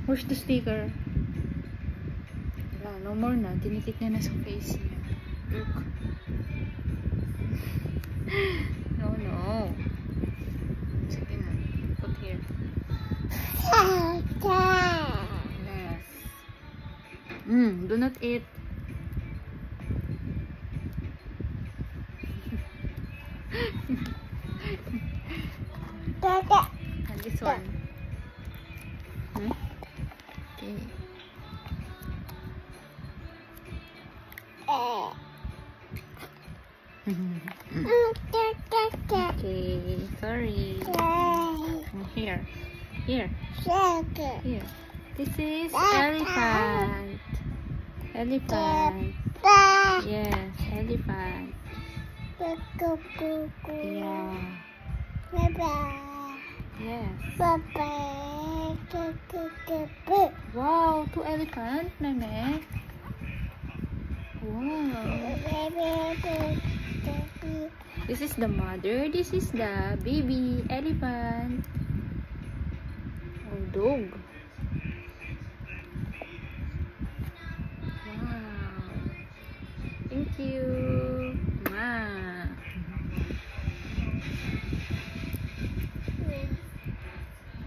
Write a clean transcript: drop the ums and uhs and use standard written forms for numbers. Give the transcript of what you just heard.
Where's the sticker? Wala, no more na. Tinikit niya na sa face niya. Look. No. Sige na. Put here. Yes. Do not eat. And this one. Okay. Okay, sorry. Here. This is elephant. Yes, elephant. Yeah. Yes. Wow, 2 elephant, Meme. Wow. This is the mother. This is the baby elephant. Oh, dog. Wow. Thank you.